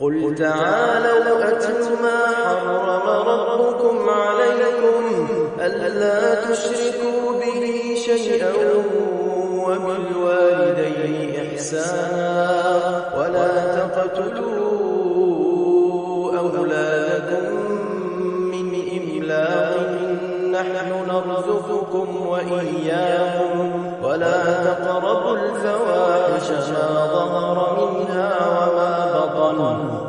قل تعالوا أتل ما حرم ربكم عليكم ألا تشركوا به شيئا وبالوالدين إحسانا ولا تقتلوا أولادكم من إملاق نحن نرزقكم وإياهم ولا تقربوا الفواحش ما ظهر منها وما بطن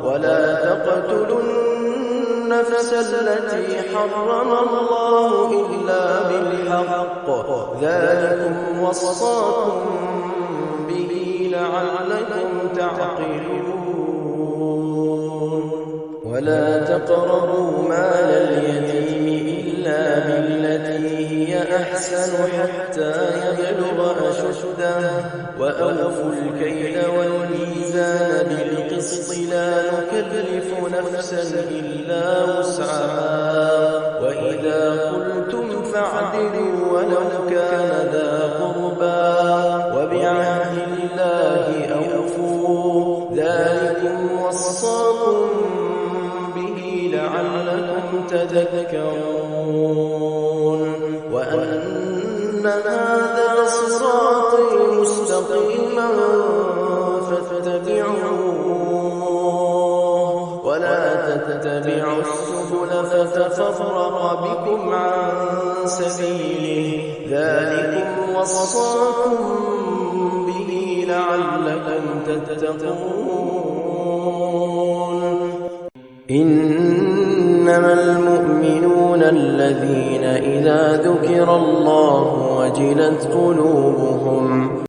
ولا تقتلوا النفس التي حرم الله إلا بالحق ذلكم وصاكم به لعلكم تعقلون ولا تقربوا مال اليتيم إلا بالتي هي أحسن حتى يبلغ أشده وأوفوا الكيل والميزان بالقسط لا نكلف نفسا إلا وسعها وإذا قلتم فاعدلوا ولو كان ذا قربى وبعهد الله أوفوا ذلكم وصاكم به لعلكم تذكرون وأن هذا صراطي مستقيما فاتبعوه ولا تتبعوا السبل فتفرق بكم عن سبيله ذلكم وصاكم به لعلكم تتقون إنما المؤمنون الذين إذا ذكر الله وجلت قلوبهم